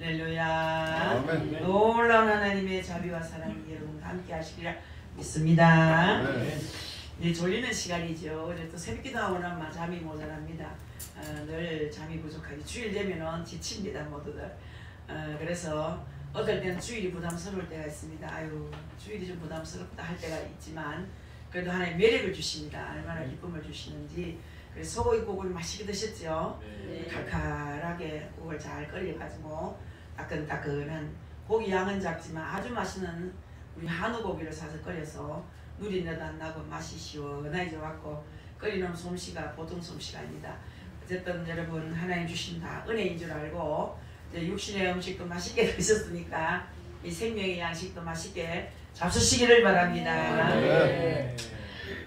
할렐루야. 아멘. 놀라운 하나님의 자비와 사랑이 여러분과 함께 하시리라 믿습니다. 이제 졸리는 시간이죠. 그래서 또 새벽기도하고는 잠이 모자랍니다. 늘 잠이 부족하지. 주일 되면은 지칩니다 모두들. 그래서 어떨 때는 주일이 부담스러울 때가 있습니다. 아유 주일이 좀 부담스럽다 할 때가 있지만 그래도 하나님 매력을 주십니다. 얼마나 기쁨을 주시는지. 그래서 소고기 국을 맛있게 드셨죠? 네. 칼칼하게 국을 잘 끓여가지고 따끈따끈한 고기 양은 작지만 아주 맛있는 우리 한우 고기를 사서 끓여서 누린내도 안 나고 맛이 시원하게 좋았고 끓이는 솜씨가 보통 솜씨가 아닙니다. 어쨌든 여러분 하나님 주신 다 은혜인 줄 알고 이제 육신의 음식도 맛있게 드셨으니까 이 생명의 양식도 맛있게 잡수시기를 바랍니다. 네.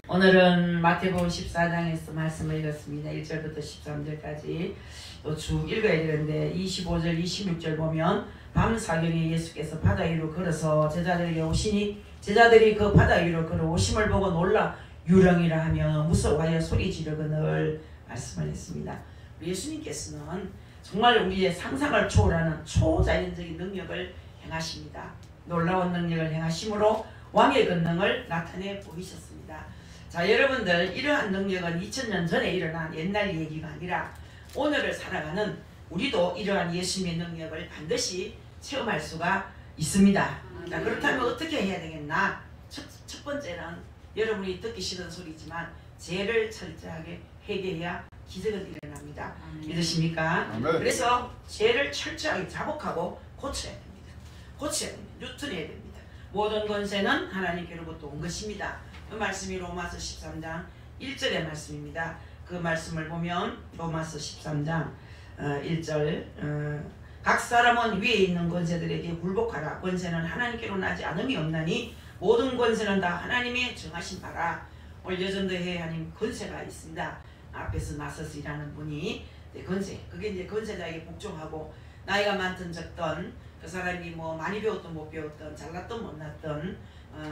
오늘은 마태복음 14장에서 말씀을 읽었습니다. 1절부터 13절까지 또 쭉 읽어야 되는데 25절 26절 보면 밤사경에 예수께서 바다 위로 걸어서 제자들에게 오시니 제자들이 그 바다 위로 걸어오심을 보고 놀라 유령이라 하며 무서워하여 소리 지르거늘 말씀을 했습니다. 예수님께서는 정말 우리의 상상을 초월하는 초자연적인 능력을 행하십니다. 놀라운 능력을 행하심으로 왕의 권능을 나타내 보이셨습니다. 자, 여러분들 이러한 능력은 2000년 전에 일어난 옛날 얘기가 아니라 오늘을 살아가는 우리도 이러한 예수님의 능력을 반드시 체험할 수가 있습니다. 자, 그렇다면 어떻게 해야 되겠나? 첫 번째는 여러분이 듣기 싫은 소리지만 죄를 철저하게 회개해야 기적은 일어납니다. 믿으십니까? 그래서 죄를 철저하게 자복하고 고쳐야 됩니다. 고쳐야 됩니다. 뉴트해야 됩니다. 모든 권세는 하나님께로부터 온 것입니다. 그 말씀이 로마서 13장 1절의 말씀입니다. 그 말씀을 보면 로마서 13장 1절 각 사람은 위에 있는 권세들에게 굴복하라. 권세는 하나님께로 나지 않음이 없나니 모든 권세는 다 하나님의 정하신 바라. 오늘 여전도회 하나님 권세가 있습니다. 앞에서 나서서 일하는 분이 권세, 그게 이제 권세자에게 복종하고 나이가 많든 적든 그 사람이 뭐 많이 배웠든 못 배웠든 잘났든 못났든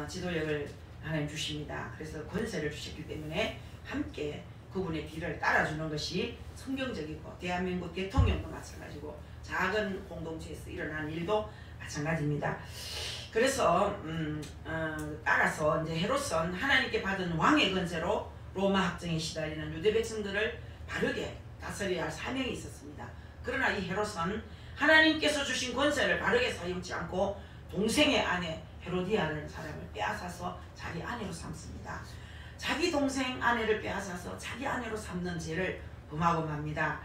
지도력을 하나님 주십니다. 그래서 권세를 주셨기 때문에 함께 그분의 뒤를 따라주는 것이 성경적이고 대한민국 대통령도 마찬가지고 작은 공동체에서 일어나는 일도 마찬가지입니다. 그래서 따라서 이제 헤롯은 하나님께 받은 왕의 권세로 로마 학정에 시달리는 유대 백성들을 바르게 다스려야 할 사명이 있었습니다. 그러나 이 헤롯은 하나님께서 주신 권세를 바르게 사용치 않고 동생의 아내 헤로디아라는 사람을 빼앗아서 자기 아내로 삼습니다. 자기 동생 아내를 빼앗아서 자기 아내로 삼는 죄를 범하고 맙니다.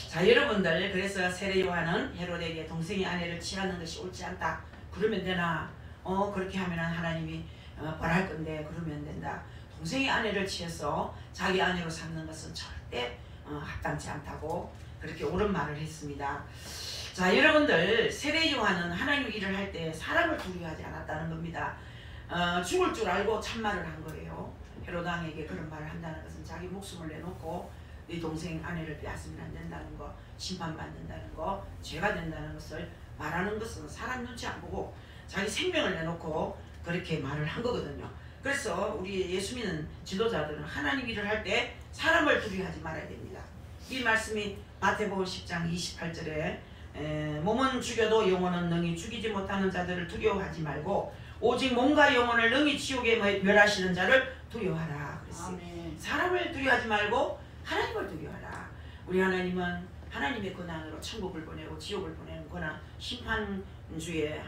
자, 여러분들 그래서 세례 요한은 헤롯에게 동생의 아내를 취하는 것이 옳지 않다. 그러면 되나? 그렇게 하면 하나님이 벌할 건데 그러면 된다. 동생의 아내를 취해서 자기 아내로 삼는 것은 절대 합당치 않다고 그렇게 옳은 말을 했습니다. 자, 여러분들 세례 요한은 하나님 일을 할 때 사람을 두려워하지 않았다는 겁니다. 죽을 줄 알고 참말을 한 거예요. 헤롯 왕에게 그런 말을 한다는 것은 자기 목숨을 내놓고 네 동생 아내를 빼앗으면 안 된다는 거, 심판받는다는 거, 죄가 된다는 것을 말하는 것은 사람 눈치 안 보고 자기 생명을 내놓고 그렇게 말을 한 거거든요. 그래서 우리 예수 믿는 지도자들은 하나님 일을 할 때 사람을 두려워하지 말아야 됩니다. 이 말씀이 마태복음 10장 28절에 몸은 죽여도 영혼은 능히 죽이지 못하는 자들을 두려워하지 말고 오직 몸과 영혼을 능히 지옥에 멸하시는 자를 두려워하라 그랬어요. 아멘. 사람을 두려워하지 말고 하나님을 두려워하라. 우리 하나님은 하나님의 권한으로 천국을 보내고 지옥을 보내는 권한, 심판주의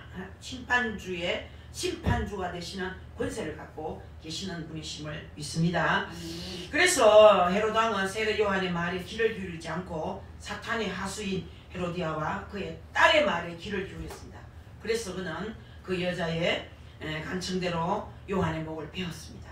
심판주가 되시는 권세를 갖고 계시는 분이심을 믿습니다. 그래서 헤롯 왕은 세례 요한의 말에 귀를 기울이지 않고 사탄의 하수인 헤로디아와 그의 딸의 말에 귀를 기울였습니다. 그래서 그는 그 여자의 간청대로 요한의 목을 베었습니다.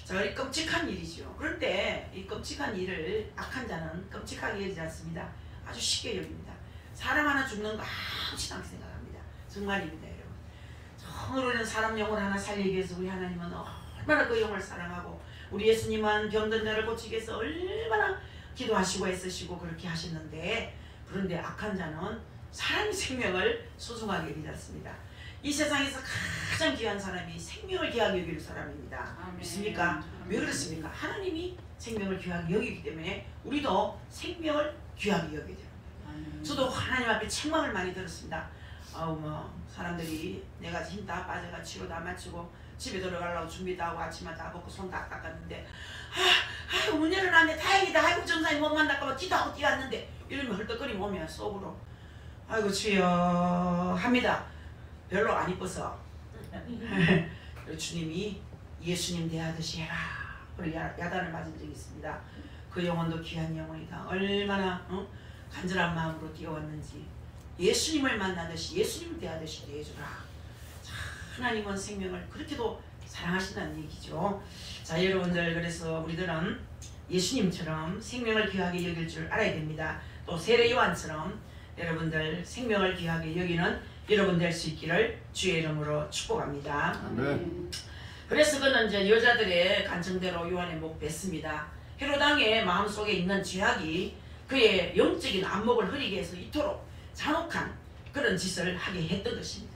자, 이 끔찍한 일이죠. 그런데 이 끔찍한 일을 악한 자는 끔찍하게 여기지 않습니다. 아주 쉽게 여깁니다. 사람 하나 죽는 거 아무렇지도 생각합니다. 정말입니다, 여러분. 우리는 사람 영혼 하나 살리기 위해서 우리 하나님은 얼마나 그 영혼을 사랑하고 우리 예수님은 병든 자를 고치기 위해서 얼마나 기도하시고 애쓰시고 그렇게 하셨는데 그런데 악한 자는 사람의 생명을 소중하게 여기지 않습니다. 이 세상에서 가장 귀한 사람이 생명을 귀하게 여기는 사람입니다. 믿습니까? 왜 그렇습니까? 하나님이 생명을 귀하게 여기기 때문에 우리도 생명을 귀하게 여겨야 됩니다. 저도 하나님 앞에 책망을 많이 들었습니다. 사람들이 내가 힘 다 빠져가 치료 다 마치고 집에 들어가려고 준비도 하고 아침마다 다 먹고 손 다 닦았는데 아이고 문 열어놨네 다행이다 아이고 정상이 못 만날까봐 기도하고 뛰었는데 이러면 헐떡거리면 오면 속으로 아이고 주여 합니다. 별로 안 이뻐서 주님이 예수님 대하듯이 해라 그리고 야단을 맞은 적이 있습니다. 그 영혼도 귀한 영혼이다. 얼마나 간절한 마음으로 뛰어왔는지 예수님을 만나듯이 예수님을 대하듯이 대해주라. 하나님은 생명을 그렇게도 사랑하신다는 얘기죠. 자 여러분들 그래서 우리들은 예수님처럼 생명을 귀하게 여길 줄 알아야 됩니다. 또 세례 요한처럼 여러분들 생명을 귀하게 여기는 여러분 될 수 있기를 주의 이름으로 축복합니다. 아멘. 그래서 그는 이제 여자들의 간청대로 요한의 목 뱉습니다. 헤로당의 마음속에 있는 죄악이 그의 영적인 안목을 흐리게 해서 이토록 잔혹한 그런 짓을 하게 했던 것입니다.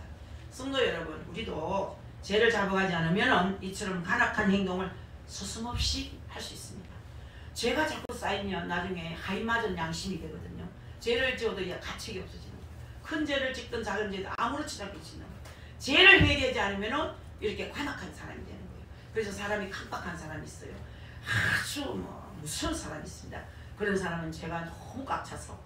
성도 여러분 우리도 죄를 잡아가지 않으면 이처럼 간악한 행동을 서슴없이 할 수 있습니다. 죄가 자꾸 쌓이면 나중에 하이맞은 양심이 되거든요. 죄를 지어도 가책이 없어지는 거예요. 큰 죄를 짓든 작은 죄든 아무렇지도 않게 짓는 거예요. 죄를 회개하지 않으면 이렇게 관악한 사람이 되는 거예요. 그래서 사람이 깜빡한 사람이 있어요. 아주 무서운 사람이 있습니다. 그런 사람은 죄가 너무 꽉 차서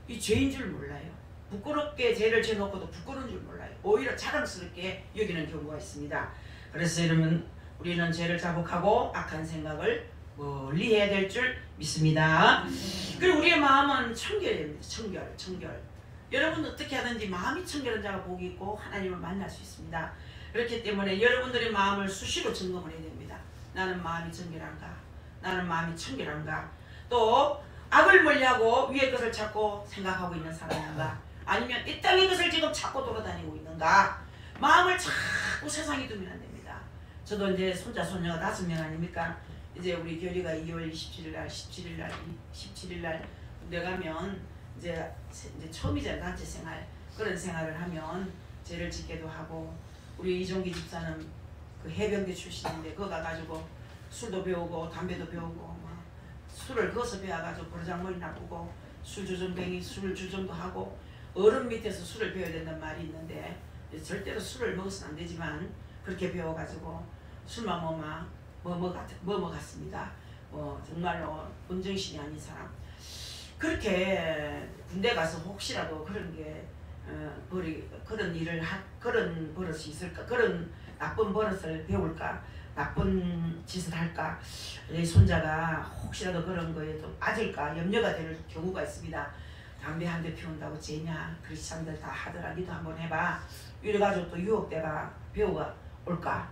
이 죄인 줄 몰라요. 부끄럽게 죄를 지어놓고도 부끄러운 줄 몰라요. 오히려 자랑스럽게 여기는 경우가 있습니다. 그래서 여러분 우리는 죄를 자복하고 악한 생각을 멀리 해야 될 줄 믿습니다. 그리고 우리의 마음은 청결입니다. 청결. 여러분 어떻게 하든지 마음이 청결한 자가 복이 있고 하나님을 만날 수 있습니다. 그렇기 때문에 여러분들의 마음을 수시로 점검을 해야 됩니다. 나는 마음이 청결한가? 나는 마음이 청결한가? 또 악을 멀리하고 위의 것을 찾고 생각하고 있는 사람인가? 아니면 이 땅의 것을 지금 찾고 돌아다니고 있는가? 마음을 자꾸 세상에 두면 안 됩니다. 저도 이제 손자 손녀가 5명 아닙니까? 이제 우리 교리가 2월 17일날 군대 가면 이제 처음이잖아요. 단체 생활. 그런 생활을 하면 죄를 짓게도 하고 우리 이종기 집사는 그 해병대 출신인데 그거 가가지고 술도 배우고 담배도 배우고 술을 거기서 배워가지고 버르장머리 나쁘고 술주정뱅이 술주정도 하고 어른 밑에서 술을 배워야 된다는 말이 있는데 절대로 술을 먹어서는 안 되지만 그렇게 배워가지고 술만 먹었습니다. 정말로 본정신이 아닌 사람. 그렇게 군대 가서 혹시라도 그런 게 그런 버릇이 있을까? 그런 나쁜 버릇을 배울까? 나쁜 짓을 할까? 내 손자가 혹시라도 그런 거에 좀 빠질까? 염려가 될 경우가 있습니다. 담배 한 대 피운다고 죄냐? 크리스찬들 다 하더라. 니도 한번 해봐. 이래가지고 또 유혹대가 배우가 올까?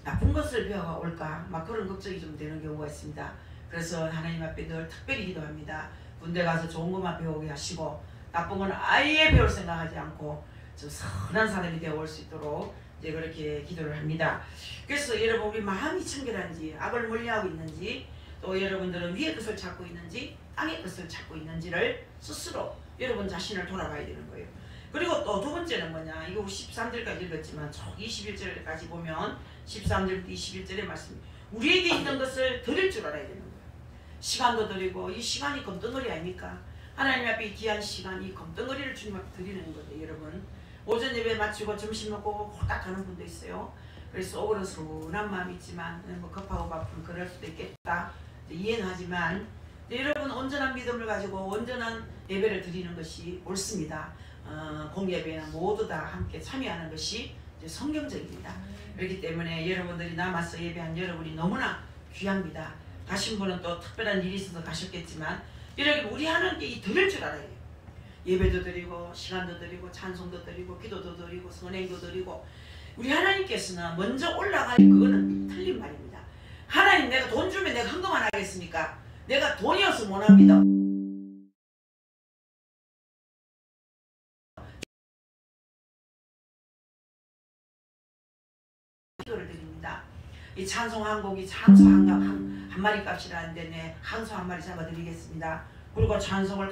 나쁜 것을 배워가 올까? 막 그런 걱정이 좀 되는 경우가 있습니다. 그래서 하나님 앞에 늘 특별히 기도합니다. 군대 가서 좋은 것만 배우게 하시고 나쁜 건 아예 배울 생각하지 않고 좀 선한 사람이 되어 올 수 있도록 이제 그렇게 기도를 합니다. 그래서 여러분 우리 마음이 청결한지 악을 멀리하고 있는지 또 여러분들은 위의 것을 찾고 있는지 땅의 것을 찾고 있는지를 스스로 여러분 자신을 돌아봐야 되는 거예요. 그리고 또 두 번째는 뭐냐? 이거 13절까지 읽었지만 21절까지 보면 13절부터 21절의 말씀 우리에게 있는 것을 드릴 줄 알아야 되는 거예요. 시간도 드리고 이 시간이 검덩어리 아닙니까? 하나님 앞에 귀한 시간 이 검덩어리를 주님 앞에 드리는 거예요. 여러분 오전 예배 마치고 점심 먹고 후딱 가는 분도 있어요. 그래서 오그러스러운 마음이 있지만 급하고 바쁜 그럴 수도 있겠다 이해는 하지만 여러분 온전한 믿음을 가지고 온전한 예배를 드리는 것이 옳습니다. 공예배는 모두 다 함께 참여하는 것이 이제 성경적입니다. 그렇기 때문에 여러분들이 남아서 예배한 여러분이 너무나 귀합니다. 가신 분은 또 특별한 일이 있어서 가셨겠지만 여러분 우리 하나님께 드릴 줄 알아야 돼요. 예배도 드리고 시간도 드리고 찬송도 드리고 기도도 드리고 선행도 드리고 우리 하나님께서는 먼저 올라갈 그거는 틀린 말입니다. 하나님 내가 돈 주면 내가 헌금 안 하겠습니까? 내가 돈이어서 못 합니다. 기도를 드립니다. 이 찬송 한 곡이 한소 한 마리 값이라는데 내 한소 한 마리 잡아드리겠습니다. 그리고 찬송을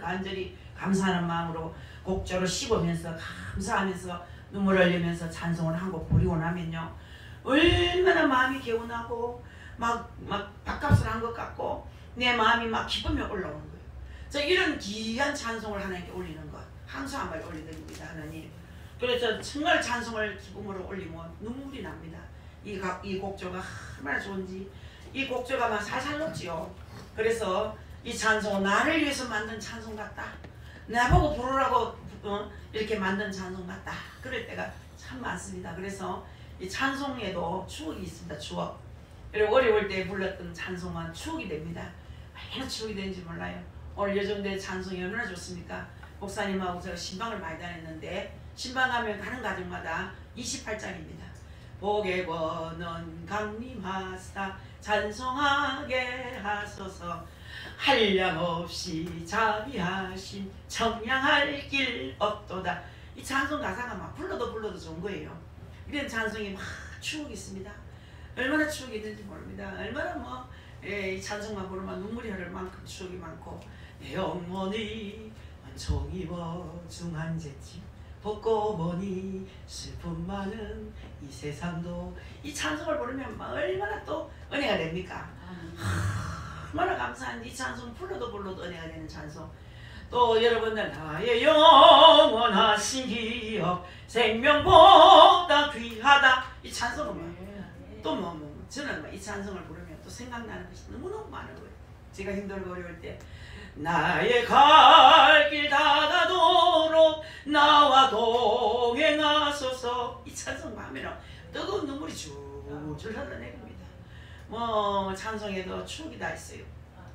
간절히 감사하는 마음으로 곡조를 씹으면서 감사하면서 눈물을 흘리면서 찬송을 한 곡 부리고 나면요 얼마나 마음이 개운하고 막 밥값을 한 것 같고 내 마음이 막 기쁨이 올라오는 거예요. 자, 이런 귀한 찬송을 하나님께 올리는 것, 항상 한 번 올려드립니다. 하나님. 그래서 정말 찬송을 기쁨으로 올리면 눈물이 납니다. 이 곡조가 얼마나 좋은지, 이 곡조가 막 살살 녹지요. 그래서 이 찬송은 나를 위해서 만든 찬송 같다. 나보고 부르라고 이렇게 만든 찬송 같다. 그럴 때가 참 많습니다. 그래서 이 찬송에도 추억이 있습니다. 추억. 그리고 어려울 때 불렀던 찬송은 추억이 됩니다. 얼마나 추억이 되는지 몰라요. 오늘 여정대 찬송이 얼마나 좋습니까? 목사님하고 제가 신방을 많이 다녔는데, 신방 가면 가는 가정마다 28장입니다. 복의 권은 강림하사 찬송하게 하소서, 한량없이 자비하신 청량할 길 없도다. 이 찬송 가사가 막 불러도 좋은 거예요. 이런 찬송이 막 추억이 있습니다. 얼마나 추억이 있는지 모릅니다. 얼마나 이 찬송만 부르면 눈물이 흐를 만큼 추억이 많고, 내 영혼이 종이워 중한 재침 벗고 보니 슬픔 많은 이 세상도. 이 찬송을 부르면 얼마나 또 은혜가 됩니까? 얼마나 감사한 이 찬송, 불러도 은혜가 되는 찬송. 또 여러분들, 나의 영원하신 기억 생명보다 귀하다. 이 찬송은 또 저는 이 찬송을 부르면 또 생각나는 것이 너무너무 많은 거예요. 제가 힘들고 어려울 때, 나의 갈 길 닫아도록 나와 동행하소서. 이 찬송 하면 뜨거운 눈물이 줄줄 흘러내립니다. 찬송에도 추억이 다 있어요.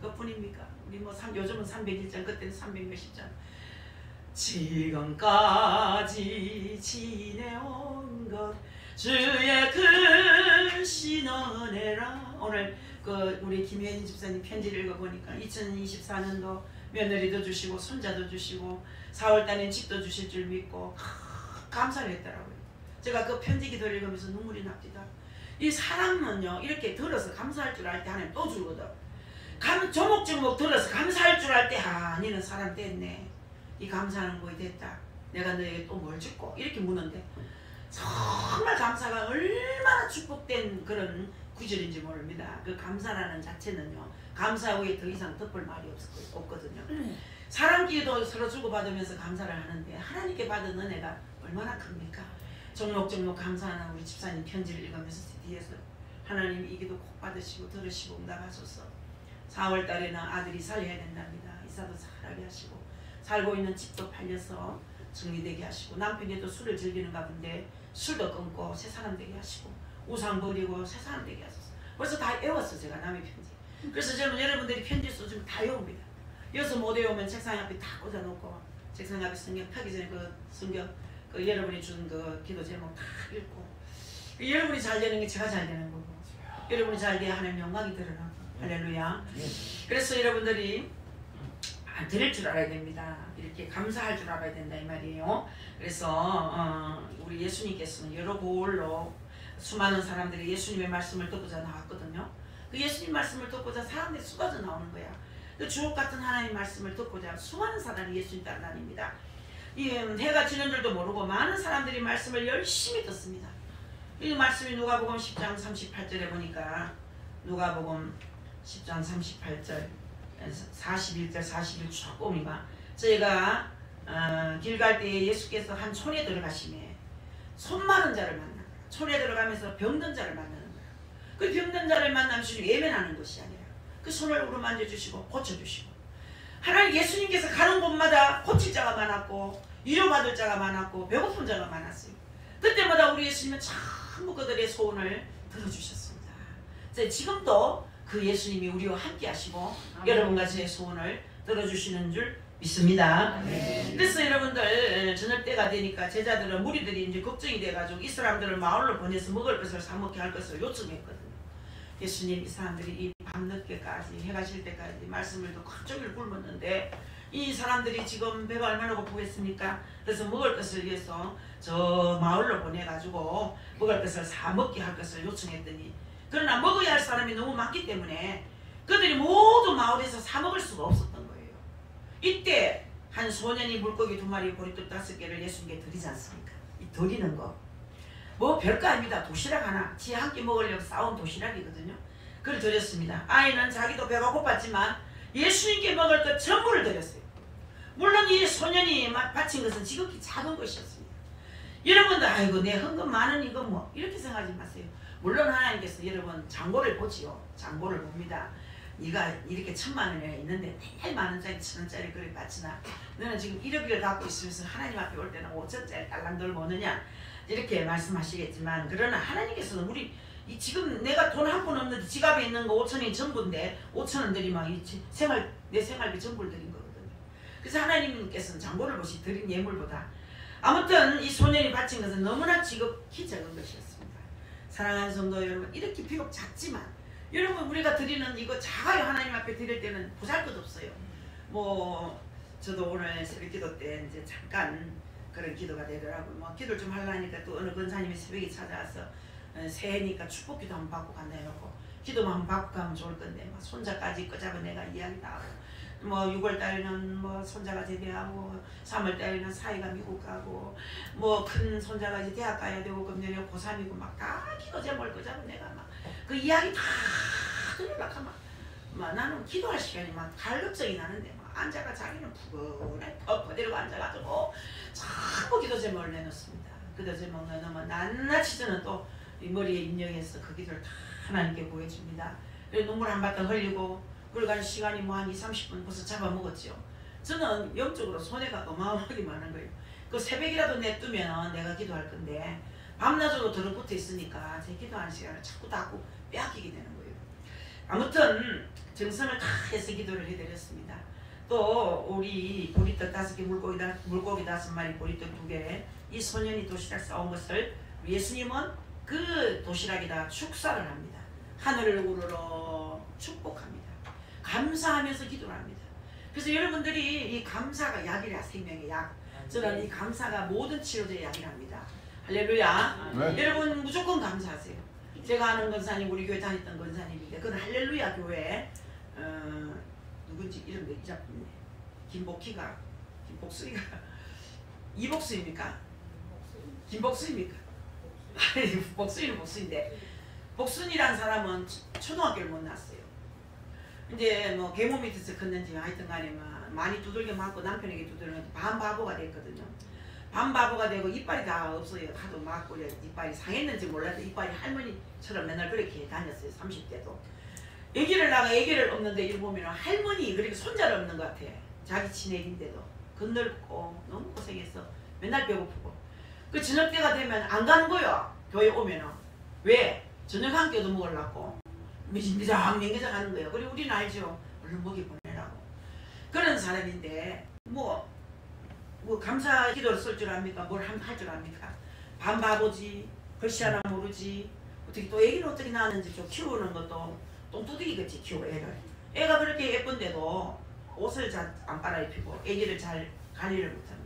그뿐입니까? 우리 요즘은 301장, 그때는 300몇십 장. 지금까지 지내온 것 주의 크신 은혜라. 오늘 우리 김혜인 집사님 편지를 읽어보니까 2024년도 며느리도 주시고 손자도 주시고 4월달엔 집도 주실 줄 믿고 감사를 했더라고요. 제가 그 편지 기도를 읽으면서 눈물이 납니다. 이 사람은요, 이렇게 들어서 감사할 줄 알 때 하나님 또 주거든. 조목조목 들어서 감사할 줄 알 때, 니는 사람 됐네. 이 감사하는 거에 됐다. 내가 너에게 또 뭘 줄고 이렇게 묻는데, 정말 감사가 얼마나 축복된 그런 구절인지 모릅니다. 그 감사라는 자체는요, 감사 후에 더 이상 덮을 말이 없거든요. 사람끼리도 서로 주고받으면서 감사를 하는데, 하나님께 받은 은혜가 얼마나 큽니까? 종목종목 감사하는 우리 집사님 편지를 읽으면서 뒤에서 하나님 이 기도 꼭 받으시고 들으시고 응답하소서. 4월달에는 아들이 살려야 된답니다. 이사도 잘하게 하시고, 살고 있는 집도 팔려서 정리되게 하시고, 남편이 또 술을 즐기는가 본데 술도 끊고 새 사람 되게 하시고, 우상 버리고 새 사람 되게 하소서. 벌써 다 외웠어, 제가 남의 편지. 그래서 저는 여러분들이 편지 써주면 다 외웁니다. 여기서 못 외우면 책상 앞에 다 꽂아놓고, 책상 앞에 성경 펴기 전에 그 성경 여러분이 준 그 기도 제목 다 읽고, 여러분이 잘 되는 게 제가 잘 되는 거고, 여러분이 잘 돼야 하나님 영광이 드러나고. 할렐루야. 그래서 여러분들이 드릴 줄 알아야 됩니다. 이렇게 감사할 줄 알아야 된다 이 말이에요. 그래서 우리 예수님께서는 여러 고을로 수많은 사람들이 예수님의 말씀을 듣고자 나왔거든요. 그 예수님 말씀을 듣고자 사람들이 쏟아져 나오는 거야. 그 주옥 같은 하나님 말씀을 듣고자 수많은 사람이 예수님 따라다닙니다. 이 해가 지는 줄도 모르고 많은 사람들이 말씀을 열심히 듣습니다. 이 말씀이 누가복음 10장 38절에 보니까, 누가복음 10장 38절 41절 41절 쭉 보니까, 저희가 길 갈 때 예수께서 한 촌에 들어가시매 손 마른 자를 만나는 거야. 촌에 들어가면서 병든 자를 만나는 거야. 그 병든 자를 만나면서 외면하는 것이 아니라 그 손을 우러만져 주시고 고쳐주시고, 하나님 예수님께서 가는 곳마다 고칠 자가 많았고 위로받을 자가 많았고 배고픈 자가 많았어요. 그때마다 우리 예수님은 전부 그들의 소원을 들어주셨습니다. 지금도 그 예수님이 우리와 함께 하시고 여러분과 제 소원을 들어주시는 줄 믿습니다. 그래서 여러분들 저녁 때가 되니까 제자들은, 무리들이 이제 걱정이 돼가지고 이 사람들을 마을로 보내서 먹을 것을 사 먹게 할 것을 요청했거든요. 예수님, 이 사람들이 이 밤늦게까지 해가 질 때까지 말씀을 듣고 종일 굶었는데 이 사람들이 지금 배가 얼마나 고프겠습니까? 그래서 먹을 것을 위해서 저 마을로 보내가지고 먹을 것을 사 먹게 할 것을 요청했더니, 그러나 먹어야 할 사람이 너무 많기 때문에 그들이 모두 마을에서 사 먹을 수가 없었던 거예요. 이때 한 소년이 물고기 2마리, 보리떡 5개를 예수님께 드리지 않습니까? 이 드리는 거 뭐 별거 아닙니다. 도시락 하나, 지 한 끼 먹으려고 싸운 도시락이거든요. 그걸 드렸습니다. 아이는 자기도 배가 고팠지만 예수님께 먹을 것 전부를 드렸어요. 물론 이 소년이 바친 것은 지극히 작은 것이었습니다. 여러분도 아이고 내 헌금 많은 이거 뭐 이렇게 생각하지 마세요. 물론 하나님께서 여러분 장고를 보지요. 장고를 봅니다. 네가 이렇게 10,000,000원이 있는데 매일 10,000원짜리 1,000원짜리 그래 바치나 너는 지금 1억을 갖고 있으면서 하나님 앞에 올 때는 5천짜리 딸랑들 모느냐 이렇게 말씀하시겠지만, 그러나 하나님께서는 우리 지금 내가 돈 한 푼 없는데 지갑에 있는 거 5,000원이 전부인데 5,000원들이 막 내 생활비 전부를 드린 거거든요. 그래서 하나님께서는 장고를 보시 드린 예물보다 아무튼 이 소년이 바친 것은 너무나 지극히 적은 것이었습니다. 사랑하는 성도 여러분, 이렇게 비록 작지만 여러분 우리가 드리는 이거 작아요. 하나님 앞에 드릴 때는 보잘것없어요. 뭐 저도 오늘 새벽기도 때 이제 잠깐 그런 기도가 되더라고요. 뭐 기도를 좀 하려니까 또 어느 권사님이 새벽에 찾아와서 새해니까 축복기도 한번 받고 간다 해놓고 기도만 한번 받고 가면 좋을 건데 막 손자까지 꺼잡아 내가 이야기 다 하고 뭐 6월달에는 뭐 손자가 제대하고 3월달에는 사이가 미국 가고 뭐 큰 손자가 이제 대학 가야 되고 금년에 고3이고 막 다 기도 제목을 꺼잡아 내가 막 그 이야기 다 들으려고 하면 막 나는 기도할 시간이 막 갈급증이 나는데 막 앉아가 자기는 푸근해 엎어대고 앉아가지고 전부 기도 제목을 내놓습니다. 기도 제목 내놓으면 낱낱이 저는 또 이 머리에 입력해서 그 기도를 다 하나님께 구해줍니다. 그리고 눈물 한 바탕 흘리고 그러간 시간이 뭐 한 20-30분 벌써 잡아먹었죠. 저는 영적으로 손해가 어마어마하게 많은 거예요. 그 새벽이라도 내두면 내가 기도할 건데 밤낮으로 들어붙어 있으니까 제 기도하는 시간을 자꾸 닫고 빼앗기게 되는 거예요. 아무튼 정성을 다해서 기도를 해드렸습니다. 또 우리 보리떡 5개 물고기 5마리 보리떡 2개 이 소년이 도시락 싸온 것을 예수님은 그 도시락에다 축사를 합니다. 하늘을 우러러 축복합니다. 감사하면서 기도를 합니다. 그래서 여러분들이 이 감사가 약이라 생명의 약. 저는 이 감사가 모든 치료제의 약이랍니다. 할렐루야. 네. 여러분 무조건 감사하세요. 제가 아는 권사님 우리 교회 다녔던 권사님인데 그건 할렐루야 교회 누군지 이름도 잊었네. 김복수이가 이복수입니까? 김복수입니까? 복순이는 복순인데 복순이란 사람은 초등학교를 못 나왔어요. 이제 뭐 계모 밑에서 컸는지 하여튼 간에 많이 두들겨 맞고 남편에게 두들겨 반바보가 됐거든요. 반바보가 되고 이빨이 다 없어요. 하도 맞고 이빨이 상했는지 몰라도 이빨이 할머니처럼 맨날 그렇게 다녔어요. 30대도. 애기를 낳아 애기를 없는데 이를 보면 할머니 그리고 손자를 없는 것 같아. 자기 친애기인데도 건넓고 너무 고생해서 맨날 배고프고 그 저녁 때가 되면 안 가는 거요. 교회 오면은. 왜? 저녁 한 끼도 먹으려고 미장미장 하는 거예요. 그리고 우리는 알죠. 얼른 먹이 보내라고. 그런 사람인데 뭐 감사 기도를 쓸 줄 압니까? 뭘 할 줄 압니까? 반바보지. 글씨 하나 모르지. 어떻게 또 애기를 어떻게 낳았는지 좀 키우는 것도 똥두둑이같이 키워 애를. 애가 그렇게 예쁜데도 옷을 잘 안 갈아입히고 애기를 잘 관리를 못합니다.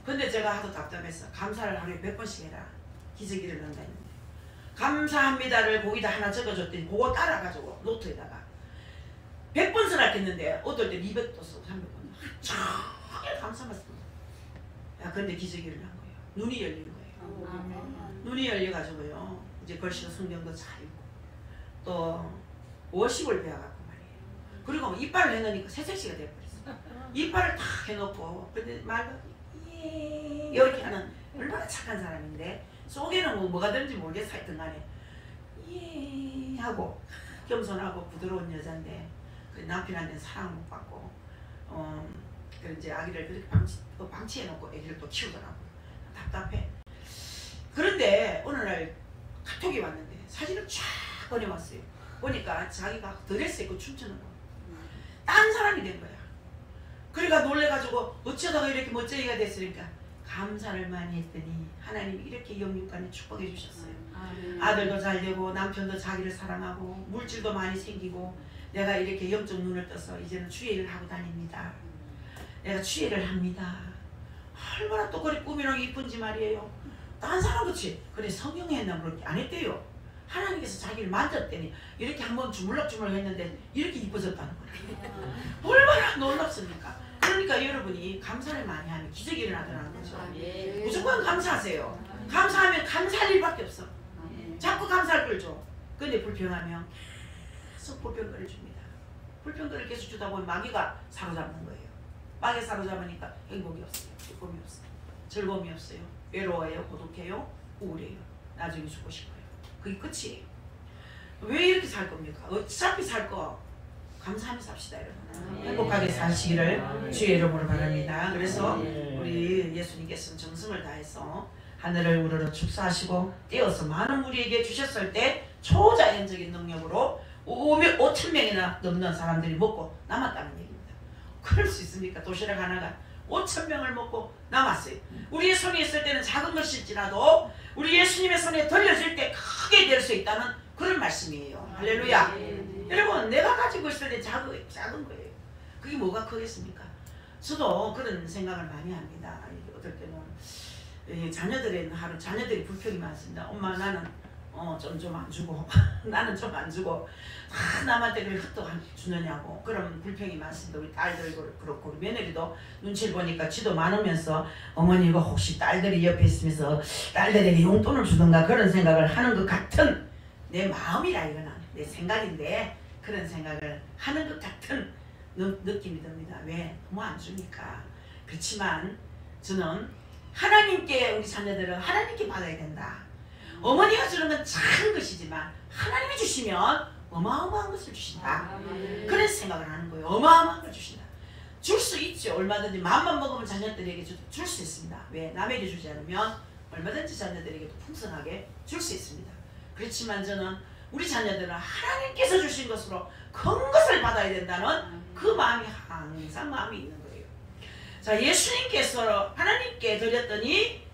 근데 제가 하도 답답해서 감사를 하루에 100번씩 해라. 기저귀를 넣는다 했는데 감사합니다를 거기다 하나 적어줬더니 그거 따라가지고 노트에다가 100번 써놨겠는데 어떨 때 200도 쓰고 300번 정말 감사만 씁니다. 야 근데 기저귀를 난 거예요. 눈이 열리는 거예요. 눈이 열려가지고요. 이제 글씨도 성경도 잘 읽고 또 워십을 배워갖고 말이에요. 그리고 이빨을 해놓으니까 새색시가 돼버렸어. 이빨을 탁 해놓고 근데 말도 이렇게 하는 얼마나 착한 사람인데 속에는 뭐가 되는지 모르겠어. 하여튼 간에 하고 겸손하고 부드러운 여잔데 그 남편한테는 사랑 못 받고 그 이제 아기를 그렇게 방치해놓고 아기를 또 키우더라고요. 답답해. 그런데 어느 날 카톡이 왔는데 사진을 쫙 보내왔어요. 보니까 자기가 드레스 입고 춤추는 거. 딴 사람이 된 거야. 그러니까 놀래가지고 어쩌다가 이렇게 멋쟁이가 됐으니까 감사를 많이 했더니 하나님이 이렇게 영육간에 축복해 주셨어요. 아들도 잘 되고 남편도 자기를 사랑하고 물질도 많이 생기고 내가 이렇게 영적 눈을 떠서 이제는 주의를 하고 다닙니다. 내가 주의를 합니다. 얼마나 또 그리 꾸미는 게 이쁜지 말이에요. 딴 사람 그렇지. 그래 성경에 했나 그렇게 안 했대요. 하나님께서 자기를 만졌더니 이렇게 한번 주물럭주물럭 했는데 이렇게 이뻐졌다는 거예요. 얼마나 놀랍습니까? 그러니까 여러분이 감사를 많이 하면 기적이 일어나더라는 거죠. 무조건 감사하세요. 감사하면 감사할 일밖에 없어. 자꾸 감사를 끌죠. 근데 불평하면 계속 불평거려 줍니다. 불평들을 계속 주다 보면 마귀가 사로잡는 거예요. 마귀가 사로잡으니까 행복이 없어요. 기쁨이 없어요. 즐거움이 없어요. 외로워요. 고독해요. 우울해요. 나중에 죽고 싶어요. 그게 끝이에요. 왜 이렇게 살 겁니까? 어차피 살 거 감사하며 삽시다 여러분. 행복하게 사시기를 주의 이름으로 바랍니다. 그래서 우리 예수님께서는 정성을 다해서 하늘을 우러러 축사하시고 떼어서 많은 무리에게 주셨을 때 초자연적인 능력으로 5,000명이나 넘는 사람들이 먹고 남았다는 얘기입니다. 그럴 수 있습니까? 도시락 하나가 5,000명을 먹고 남았어요. 우리의 손에 있을 때는 작은 것일지라도 우리 예수님의 손에 들려질 때 크게 될 수 있다는 그런 말씀이에요. 할렐루야. 여러분, 내가 가지고 있을 때 작은 거예요. 그게 뭐가 크겠습니까? 저도 그런 생각을 많이 합니다. 어떨 때는 자녀들이 불평이 많습니다. 엄마 나는 좀 안 주고 나는 좀 안 주고 다 남한테 그걸 흩어 주느냐고 그런 불평이 많습니다. 우리 딸들도 그렇고 우리 며느리도 눈치를 보니까 지도 많으면서 어머니 이거 혹시 딸들이 옆에 있으면서 딸들에게 용돈을 주던가 그런 생각을 하는 것 같은 내 마음이라 이거는 내 생각인데 그런 생각을 하는 것 같은 느낌이 듭니다. 왜? 너무 안 주니까. 그렇지만 저는 하나님께 우리 자녀들은 하나님께 받아야 된다. 어머니가 주는 건 작은 것이지만 하나님이 주시면 어마어마한 것을 주신다. 그런 생각을 하는 거예요. 어마어마한 걸 주신다. 줄 수 있죠. 얼마든지 마음만 먹으면 자녀들에게 줄 수 있습니다. 왜? 남에게 주지 않으면 얼마든지 자녀들에게도 풍성하게 줄 수 있습니다. 그렇지만 저는 우리 자녀들은 하나님께서 주신 것으로 큰 것을 받아야 된다는 그 마음이 항상 마음이 있는 거예요. 자, 예수님께서 하나님께 드렸더니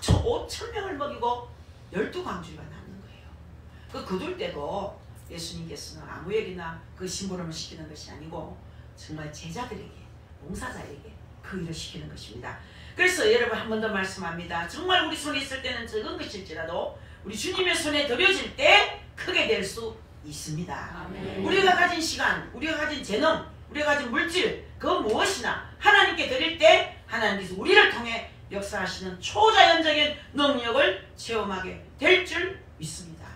5,000명을 먹이고 12광주리가 남는 거예요. 거둘 때도 예수님께서는 아무에게나 그 심부름을 시키는 것이 아니고 정말 제자들에게, 봉사자에게 그 일을 시키는 것입니다. 그래서 여러분 한 번 더 말씀합니다. 정말 우리 손에 있을 때는 적은 것일지라도 우리 주님의 손에 들여질 때 크게 될 수 있습니다. 아멘. 우리가 가진 시간, 우리가 가진 재능, 우리가 가진 물질 그 무엇이나 하나님께 드릴 때 하나님께서 우리를 통해 역사하시는 초자연적인 능력을 체험하게 될 줄 믿습니다.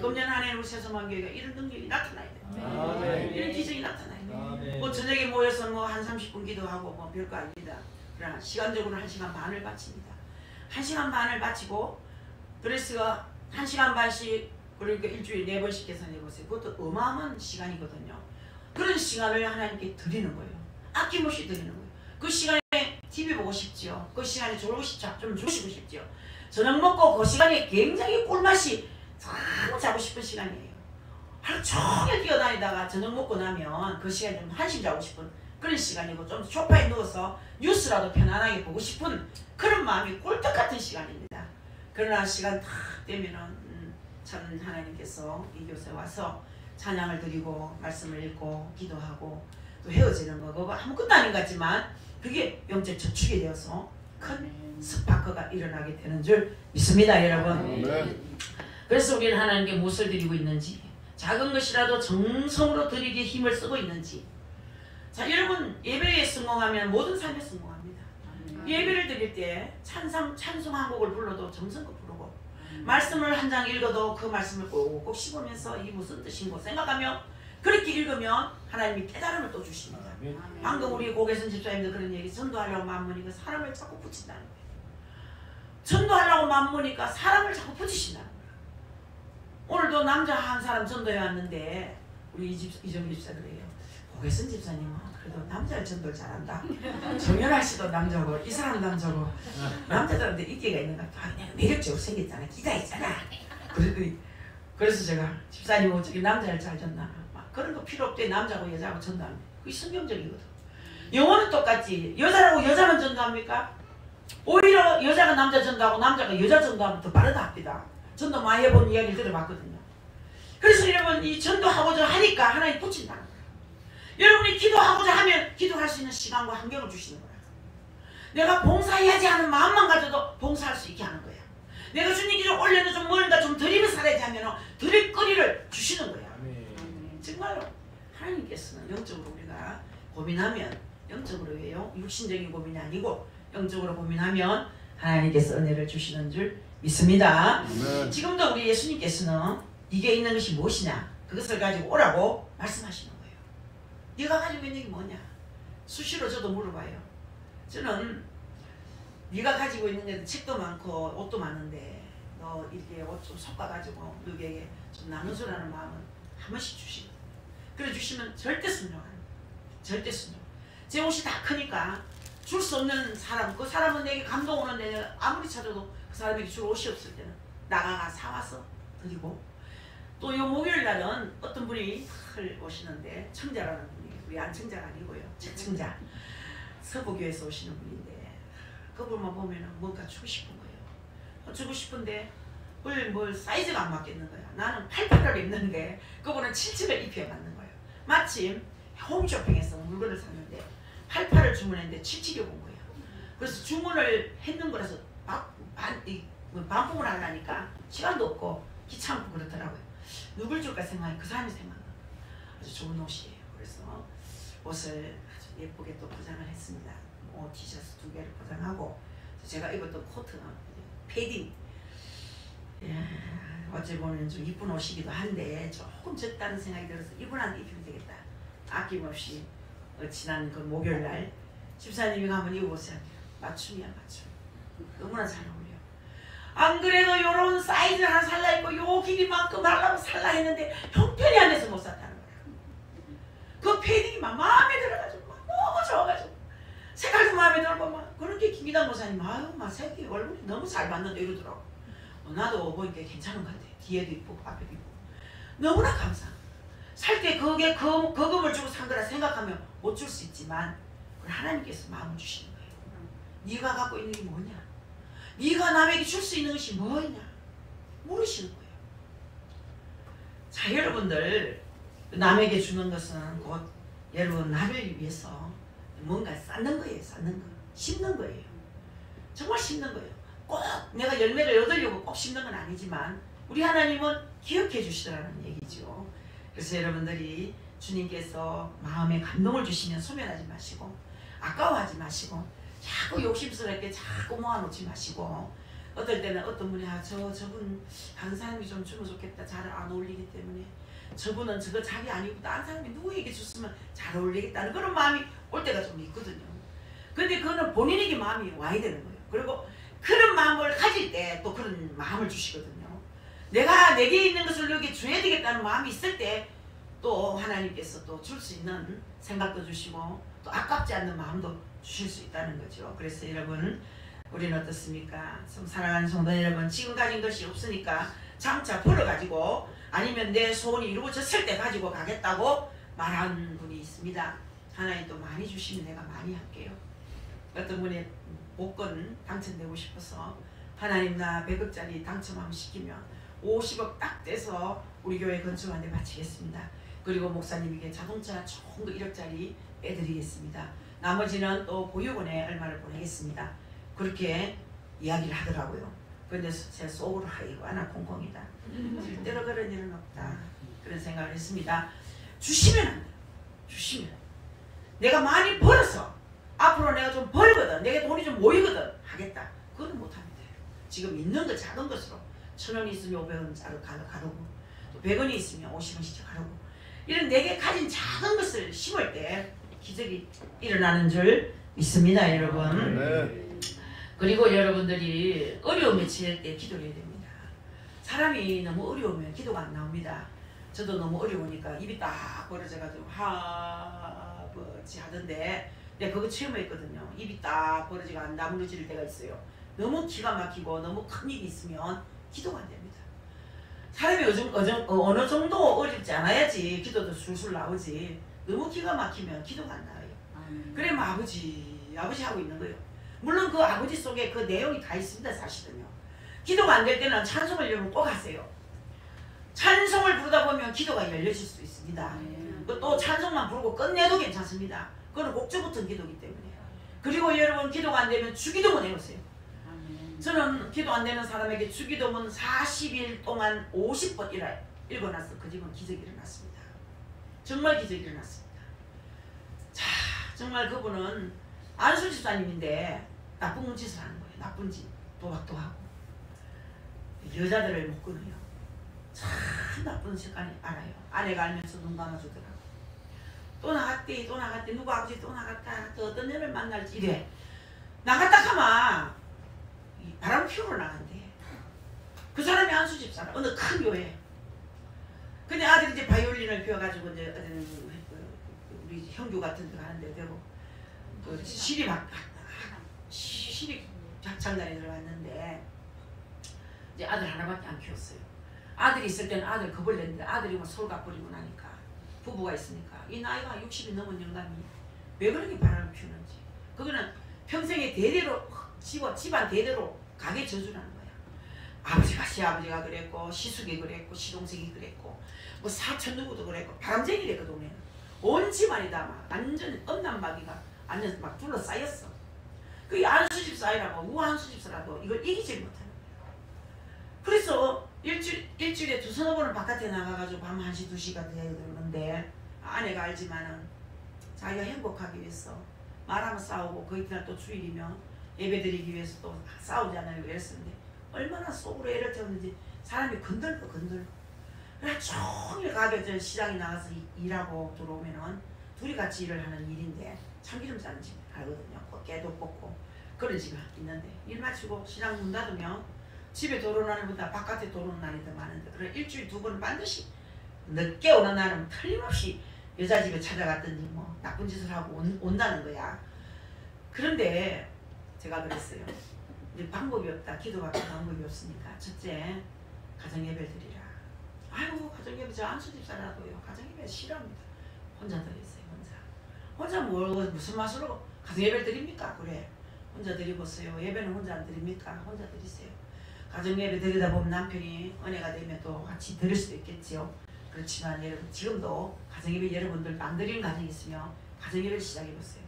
금년 한 해는 우리 세서만교회가 이런 능력이 나타나야 돼요. 이런 기적이 나타나야 돼요. 뭐 저녁에 모여서 뭐 한 30분 기도하고 뭐 별거 아닙니다. 그러나 시간적으로 1시간 반을 바칩니다. 1시간 반을 바치고 드레스가 1시간 반씩 그러니까 일주일에 4번씩 계산해보세요. 그것도 어마어마한 시간이거든요. 그런 시간을 하나님께 드리는 거예요. 아낌없이 드리는 거예요. 그 시간에 TV 보고 싶지요. 그 시간에 졸고 싶죠. 좀 주시고 싶지요. 저녁 먹고 그 시간에 굉장히 꿀맛이 참 자고 싶은 시간이에요. 하루 종일 뛰어다니다가 저녁 먹고 나면 그 시간에 좀 한심 자고 싶은 그런 시간이고 좀 소파에 누워서 뉴스라도 편안하게 보고 싶은 그런 마음이 꿀떡 같은 시간입니다. 그러나 시간 딱 되면은 참 하나님께서 이 교회에 와서 찬양을 드리고 말씀을 읽고 기도하고 또 헤어지는 거 그거 아무것도 아닌 것 같지만 그게 영적 저축이 되어서 큰 스파크가 일어나게 되는 줄 믿습니다, 여러분. 그래서 우리는 하나님께 무엇을 드리고 있는지 작은 것이라도 정성으로 드리기에 힘을 쓰고 있는지. 자, 여러분 예배에 성공하면 모든 삶에 성공합니다. 예배를 드릴 때 찬송 한 곡을 불러도 정성껏 부르고 말씀을 한 장 읽어도 그 말씀을 꼭꼭 씹으면서 이 무슨 뜻인고 생각하며 그렇게 읽으면 하나님이 깨달음을 또 주십니다. 방금 우리 고계선 집사님도 그런 얘기 전도하려고 마음먹으니까 사람을 자꾸 붙인다는 거예요. 전도하려고 마음먹으니까 사람을 자꾸 붙이신다는 거예요. 오늘도 남자 한 사람 전도해 왔는데 우리 이정기 집사 그래요. 고계선 집사님은 그래도 남자를 전도를 잘한다. 정연아 씨도 남자고 이 사람 남자고 남자들한테 인기가 있는 것 같아. 내가 매력적으로 생겼잖아. 기다렸잖아. 그래서 제가 집사님 어떻게 남자를 잘 전도하나. 막 그런 거 필요 없대. 남자고 여자고 전도하는 그게 성경적이거든. 영어는 똑같지. 여자라고 여자만 전도합니까? 오히려 여자가 남자 전도하고 남자가 여자 전도하면 더 빠르다 합니다. 전도 많이 해본 이야기를 들어봤거든요. 그래서 여러분 이 전도하고자 하니까 하나님 붙인다는 거예요. 여러분이 기도하고자 하면 기도할 수 있는 시간과 환경을 주시는 거예요. 내가 봉사해야지 하는 마음만 가져도 봉사할 수 있게 하는 거예요. 내가 주님께 좀 올려도 좀 멀다 좀 드리며 살아야지 하면 드릴 거리를 주시는 거예요. 정말로 하나님께서는 영적으로 우리가 고민하면 영적으로 왜요? 육신적인 고민이 아니고 영적으로 고민하면 하나님께서 은혜를 주시는 줄 믿습니다. 지금도 우리 예수님께서는 이게 있는 것이 무엇이냐 그것을 가지고 오라고 말씀하시는 거예요. 네가 가지고 있는 게 뭐냐? 수시로 저도 물어봐요. 저는 네가 가지고 있는 게 책도 많고 옷도 많은데 너 이렇게 옷 좀 섞어가지고 누구에게 좀 나눠주라는 마음은 한 번씩 주시거든요. 그래 주시면 절대 순종하는 거예요. 절대 순종. 제 옷이 다 크니까 줄 수 없는 사람, 그 사람은 내게 감동 오는데 아무리 찾아도 그 사람에게 줄 옷이 없을 때는 나가가 사와서 드리고, 또 요 목요일 날은 어떤 분이 오시는데, 청자라는 분이, 우리 안청자가 아니고요, 최청자, 서부교에서 오시는 분인데 그분만 보면 뭔가 주고 싶은 거예요. 주고 싶은데 뭘 사이즈가 안 맞겠는 거야. 나는 88을 입는데 그분은 77을 입혀야 맞는 거예요. 마침 홈쇼핑에서 물건을 샀는데 88을 주문했는데 77이 온 거예요. 그래서 주문을 했는 거라서 반품을 하려니까 시간도 없고 귀찮고 그렇더라고요. 누굴 줄까 생각해 그 사람이 생각나. 아주 좋은 옷이에요. 그래서 옷을 아주 예쁘게 또 포장을 했습니다. 티셔츠 2개를 포장하고, 제가 입었던 코트, 패딩, 어찌 보면 좀 이쁜 옷이기도 한데 조금 적다는 생각이 들어서 이분한테 입히면 되겠다. 아낌없이 지난 그 목요일날 집사님이 한번 입어보세요. 맞춤이야 맞춤. 너무나 잘 어울려. 안 그래도 요런 사이즈 하나 살라 했고 요 길이만큼 하려고 살라 했는데 형편이 안 돼서 못 샀다는 거야. 그 패딩이 막 마음에 들어가지고 막 너무 좋아가지고 색깔도 마음에 들고 막 그렇게 김기당 목사님 아유 막 색이 얼굴이 너무 잘 맞는데 이러더라고. 나도 보니까 괜찮은 것 같아. 뒤에도 이쁘고 앞에도 이쁘고 너무나 감사. 살 때 그게 거금을 주고 산 거라 생각하면 못 줄 수 있지만 하나님께서 마음을 주시는 거예요. 네가 갖고 있는 게 뭐냐? 네가 남에게 줄 수 있는 것이 뭐냐? 물으시는 거예요. 자, 여러분들 남에게 주는 것은 곧 여러분 나를 위해서 뭔가 쌓는 거예요. 쌓는 거. 심는 거예요. 정말 심는 거예요. 꼭 내가 열매를 얻으려고 꼭 심는 건 아니지만 우리 하나님은 기억해 주시더라는 얘기죠. 그래서 여러분들이 주님께서 마음에 감동을 주시면 소멸하지 마시고 아까워하지 마시고 자꾸 욕심스럽게 자꾸 모아놓지 마시고, 어떨 때는 어떤 분이 저분 다른 사람이 좀 주면 좋겠다. 잘 안 어울리기 때문에 저분은 저거 자기 아니고 다른 사람이 누구에게 줬으면 잘 어울리겠다는 그런 마음이 올 때가 좀 있거든요. 근데 그거는 본인에게 마음이 와야 되는 거예요. 그리고 그런 마음을 가질 때 또 그런 마음을 주시거든요. 내가 내게 있는 것을 여기 줘야 되겠다는 마음이 있을 때 또 하나님께서 또 줄 수 있는 생각도 주시고 또 아깝지 않는 마음도 주실 수 있다는 거죠. 그래서 여러분 우리는 어떻습니까? 사랑하는 성도 여러분, 지금 가진 것이 없으니까 장차 벌어가지고 아니면 내 소원이 이루어졌을 때 가지고 가겠다고 말하는 분이 있습니다. 하나님 또 많이 주시면 내가 많이 할게요. 어떤 분이 복권 당첨되고 싶어서 하나님 나 100억짜리 당첨하면 시키면 50억 딱 떼서 우리 교회 건축하는데 바치겠습니다. 그리고 목사님에게 자동차 좋은 거 1억짜리 빼드리겠습니다. 나머지는 또 보육원에 얼마를 보내겠습니다. 그렇게 이야기를 하더라고요. 그런데 제 속으로 이거 하나 콩콩이다. 절대로 그런 일은 없다. 그런 생각을 했습니다. 주시면 안 돼요. 주시면. 내가 많이 벌어서 앞으로 내가 좀 벌거든, 내게 돈이 좀 모이거든 하겠다. 그건 못합니다. 지금 있는 거 작은 것으로 1,000원 있으면 500원 가르고 또 100원이 있으면 50원씩 가르고 이런 내게 가진 작은 것을 심을 때 기적이 일어나는 줄 믿습니다, 여러분. 네. 그리고 여러분들이 어려움에 처할 때 기도를 해야 됩니다. 사람이 너무 어려우면 기도가 안 나옵니다. 저도 너무 어려우니까 입이 딱 벌어져가지고 아버지 하던데 내가 그거 체험했거든요. 입이 딱 벌어지고 안 나무러질 때가 있어요. 너무 기가 막히고 너무 큰 일이 있으면 기도가 안 됩니다. 사람이 어느 정도 어렵지 않아야지 기도도 술술 나오지. 너무 기가 막히면 기도가 안 나와요. 그래 뭐 아버지 하고 있는 거예요. 물론 그 아버지 속에 그 내용이 다 있습니다. 사실은요. 기도가 안 될 때는 찬송을 여러분 꼭 하세요. 찬송을 부르다 보면 기도가 열려질 수 있습니다. 또 찬송만 부르고 끝내도 괜찮습니다. 그건 곡조 붙은 기도이기 때문에. 그리고 여러분 기도가 안 되면 주기도문 해보세요. 저는 기도 안 되는 사람에게 주기도문 40일 동안 50번 읽어놨어. 그 집은 기적이 일어났습니다. 정말 기적이 일어났습니다. 자, 정말 그분은 안수 집사님인데 나쁜 짓을 하는 거예요. 나쁜 짓, 도박도 하고 여자들을 못 끊어요. 참 나쁜 습관이 알아요. 아내가 알면서 눈 감아주더라고. 또 나갔대 또 나갔대 누구 아버지 또 나갔다 또 어떤 애를 만날지 이래. 나갔다 하면 바람 피우러 나간대. 그 사람이 안수 집사라. 어느 큰 교회. 근데 아들이 이제 바이올린을 배워가지고 이제 우리 형교 같은 데 가는데 되고 그 시립 장단에 들어갔는데 이제 아들 하나밖에 안 키웠어요. 아들이 있을 때는 아들 겁을 냈는데 아들이 막 솔가 뿌리고 나니까 부부가 있으니까 이 나이가 60이 넘은 영감이 왜 그렇게 바람을 피우는지. 그거는 평생에 대대로 집안 대대로 가게 저주라는 거야. 아버지가 시아버지가 그랬고 시숙이 그랬고 시동생이 그랬고 뭐 사촌 누구도 그랬고 바람쟁이래. 그 동네는 온 집안이 다 막 완전 엄난마귀가 완전 막 둘러싸였어. 그게 안수집 사이라고 우안수집사라도 이걸 이기질 못하는 거야. 그래서 일주일에 두서너 번은 바깥에 나가가지고 밤 1시 2시가 돼야 되는데 아내가 알지만은 자기가 행복하기 위해서 말하면 싸우고 그 이튿날 또 주일이면 예배드리기 위해서 또 싸우잖아요. 그랬었는데 얼마나 속으로 애를 태웠는지 사람이 건들고 그래 종일 가게 시장에 나가서 일하고 들어오면은 둘이 같이 일을 하는 일인데 참기름 짜는 집 알거든요. 깨도 뽑고 그런 집이 있는데 일 마치고 시장 문 닫으면 집에 들어오는 날보다 바깥에 들어오는 날이 더 많은데 그래 일주일 2번은 반드시 늦게 오는 날은 틀림없이 여자 집에 찾아갔더니 뭐 나쁜 짓을 하고 온다는 거야. 그런데 제가 그랬어요. 이제 방법이 없다. 기도밖에 방법이 없으니까 첫째 가정예배를 드리라. 아이고 가정예배 저 안수집사라도요. 가정예배 싫어합니다. 혼자 드렸어요. 혼자 무슨 맛으로 가정예배를 드립니까? 그래 혼자 드리고서요. 예배는 혼자 안 드립니까? 혼자 드리세요. 가정예배 드리다 보면 남편이 은혜가 되면 또 같이 드릴 수도 있겠지요. 그렇지만 여러분 지금도 가정예배 여러분들도 안 드리는 가정이 있으면 가정예배를 시작해보세요.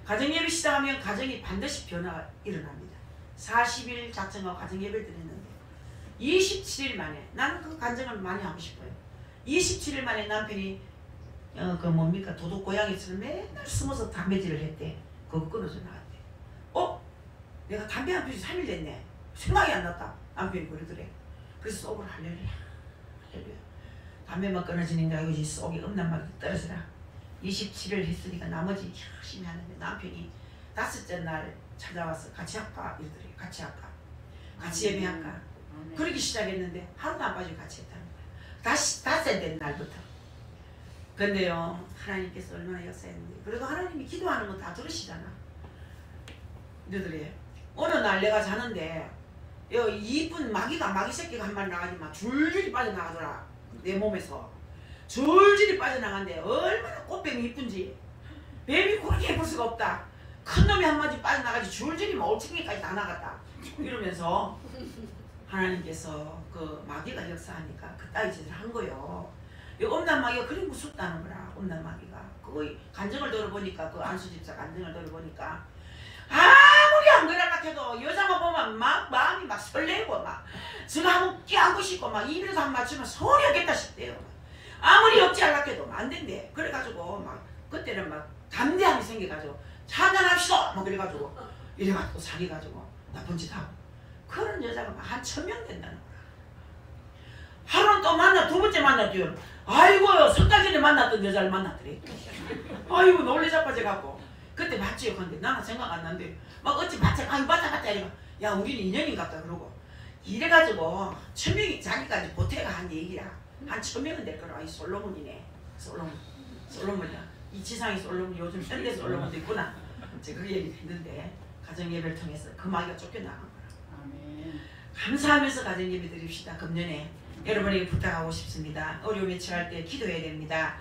가정예배 시작하면 가정이 반드시 변화가 일어납니다. 40일 작정하고 가정예배를 드렸는데 27일 만에 나는 그 간증을 많이 하고 싶어요. 27일 만에 남편이 그 뭡니까 도둑 고양이처럼 맨날 숨어서 담배질을 했대. 그거 끊어져 나갔대. 내가 담배 안 피우지 3일 됐네. 생각이 안 났다. 남편이 그러더래. 그래서 속으로 할렐루야 담배만 끊어지니까 이것이 속이 음란막이 떨어져라. 27일 했으니까 나머지 열심히 하는데 남편이 5째 날 찾아와서 같이 할까 이러더래. 같이 할까 같이 예배할까 그러기 시작했는데 하루도 안 빠지고 같이 했다는 거야. 다시 5째 된 날부터. 근데요 하나님께서 얼마나 역사했는데 그래도 하나님이 기도하는 거 다 들으시잖아. 너희들이 어느 날 내가 자는데 이쁜 마귀 새끼가 한 마리 나가지 막 줄줄이 빠져나가더라. 내 몸에서 줄줄이 빠져나간대. 얼마나 꽃뱀이 이쁜지. 뱀이 그렇게 예쁠 수가 없다. 큰 놈이 한 마리 빠져나가지 줄줄이 막 올챙이까지 다 나갔다. 이러면서 하나님께서 그 마귀가 역사하니까 그따위 짓을 한 거요. 이 엄난마귀가 그리 무섭다는 거라. 엄난마귀가 그거 간증을 들어보니까 그 안수집사 간증을 들어보니까 아무리 안 그러라 해도 여자만 보면 막 마음이 막 설레고 막 저거 한번 끼안고 싶고 막 입에서 한 맞추면 소리 없겠다 싶대요. 아무리 없지 않라 해도 안 된대. 그래가지고 막 그때는 막 담대함이 생겨가지고 한잔합시다 막 그래가지고 이래가지고 사귀가지고 나쁜 짓 하고 그런 여자가 한 1000명 된다는 거야. 하루는 또 만나 두 번째 만났대요. 아이고요 3달 전에 만났던 여자를 만났더래. 아이고 놀래 자빠져갖고 그때 봤지요. 근데 나는 생각 안 난대. 막 어찌 봤자 이래가 야 우리는 인연인 같다 그러고 이래가지고 1000명이 자기까지 보태가 한 얘기야. 한 1000명은 될 거라. 이 솔로몬이네. 솔로몬이야. 이 지상의 솔로몬 요즘 현대 솔로몬도 있구나. 제가 그 얘기 했는데 가정예배를 통해서 그 마귀가 쫓겨나간 거라. 아멘. 감사하면서 가정예배 드립시다. 금년에 여러분에게 부탁하고 싶습니다. 어려움에 처할 때 기도해야 됩니다.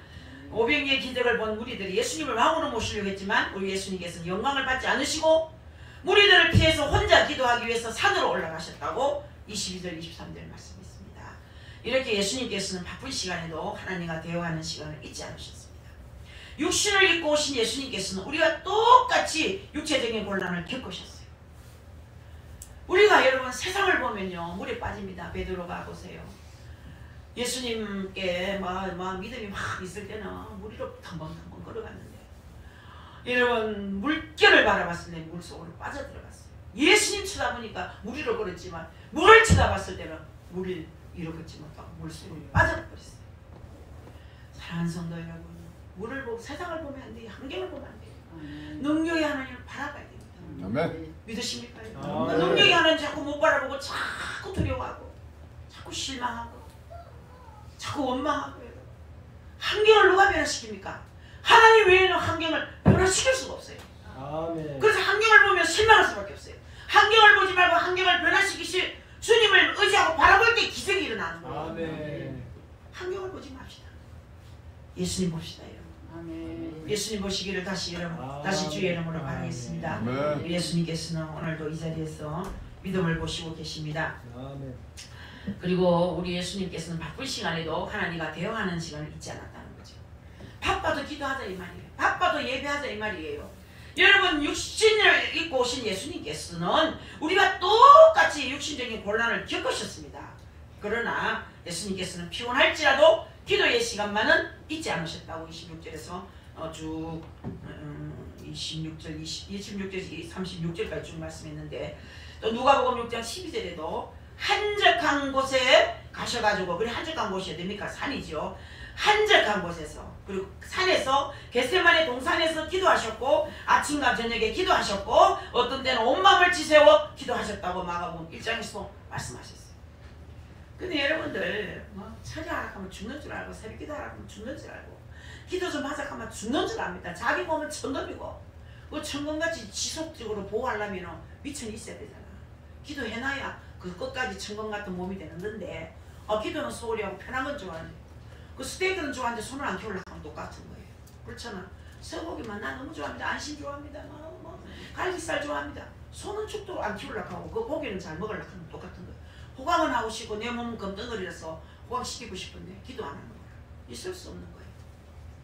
500년 기적을 본 무리들이 예수님을 왕으로 모시려고 했지만 우리 예수님께서는 영광을 받지 않으시고 무리들을 피해서 혼자 기도하기 위해서 산으로 올라가셨다고 22절 23절 말씀이 있습니다. 이렇게 예수님께서는 바쁜 시간에도 하나님과 대화하는 시간을 잊지 않으셨습니다. 육신을 입고 오신 예수님께서는 우리가 똑같이 육체적인 곤란을 겪으셨어요. 우리가 여러분 세상을 보면요 물에 빠집니다. 베드로가 보세요. 예수님께 막 믿음이 막 있을 때는 물 위로 텅벙텅벙 걸어갔는데 여러분 물결을 바라봤을 때 물속으로 빠져들어갔어요. 예수님 쳐다보니까 물 위로 걸었지만 물을 쳐다봤을 때는 물 위로 걷지 못하고 물속으로 빠져버렸어요. 사랑하는 성도 여러분 물을 보고 세상을 보면 안 돼요. 환경을 보면 안 돼요. 능력의 하나님을 바라봐야 됩니다. 아멘. 믿으십니까? 능력의 하나님 자꾸 못 바라보고 자꾸 두려워하고 자꾸 실망하고 자꾸 원망하고 환경을 누가 변화시킵니까? 하나님 외에는 환경을 변화시킬 수가 없어요. 아멘. 그래서 환경을 보면 실망할 수밖에 없어요. 환경을 보지 말고 환경을 변화시키실 주님을 의지하고 바라볼 때 기적이 일어나는 거예요. 아멘. 환경을 보지 맙시다. 예수님 봅시다. 아멘. 예수님 보시기를 다시 주의 이름으로 바라겠습니다. 아멘. 예수님께서는 오늘도 이 자리에서 믿음을 보시고 계십니다. 아멘. 그리고 우리 예수님께서는 바쁜 시간에도 하나님과 대화하는 시간을 잊지 않았다는 거죠. 바빠도 기도하자 이 말이에요. 바빠도 예배하자 이 말이에요. 여러분 육신을 입고 오신 예수님께서는 우리가 똑같이 육신적인 곤란을 겪으셨습니다. 그러나 예수님께서는 피곤할지라도 기도의 시간만은 잊지 않으셨다고 26절에서 쭉 26절, 26절, 36절까지 쭉 말씀했는데 또 누가복음 6장 12절에도 한적한 곳에 가셔가지고 그래 한적한 곳이 어딥니까? 산이죠. 한적한 곳에서 그리고 산에서 겟세마네 동산에서 기도하셨고 아침과 저녁에 기도하셨고 어떤 때는 온 마음을 지새워 기도하셨다고 마가복음 1장에서 말씀하셨어요. 근데 여러분들 뭐 차례하라 하면 죽는 줄 알고 새벽 기도하라 하면 죽는 줄 알고 기도 좀 하자 하면 죽는 줄 압니다. 자기 몸은 천금이고 그 천금같이 지속적으로 보호하려면 미천이 있어야 되잖아. 기도해놔야 그 끝까지 천금 같은 몸이 되는 건데 기도는 소홀히 하고 편한 건 좋아하는데 그 스테이크는 좋아하는데 손을 안 키우려고 하면 똑같은 거예요. 그렇잖아. 쇠고기만 나 너무 좋아합니다. 안심 좋아합니다. 갈비살 좋아합니다. 손은 죽도록 안 키우려고 하고 그 고기는 잘 먹으려고 하면 똑같은 거예요. 호강은 하고 싶고 내 몸은 검덩어리라서 호강시키고 싶은데 기도 안 하는 거예요. 있을 수 없는 거예요.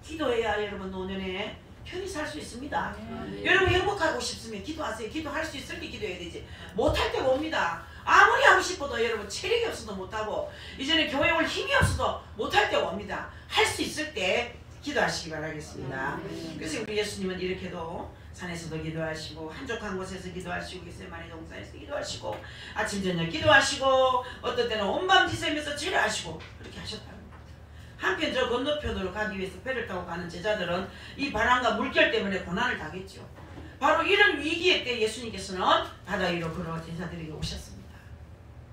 기도해야 여러분 노년에 편히 살 수 있습니다. 여러분 행복하고 싶으면 기도하세요. 기도할 수 있을 때 기도해야 되지. 못할 때가 옵니다. 아무리 하고 싶어도 여러분 체력이 없어도 못하고 이제는 교회 올 힘이 없어도 못할 때가 옵니다. 할 수 있을 때 기도하시기 바라겠습니다. 그래서 우리 예수님은 이렇게도 산에서도 기도하시고 한적한 곳에서 기도하시고 겟세마네 동산에서 기도하시고 아침 저녁 기도하시고 어떤 때는 온밤 지새면서 제례하시고 그렇게 하셨다는 겁니다. 한편 저 건너편으로 가기 위해서 배를 타고 가는 제자들은 이 바람과 물결 때문에 고난을 당했죠. 바로 이런 위기의 때 예수님께서는 바다 위로 걸어 제자들에게 오셨습니다.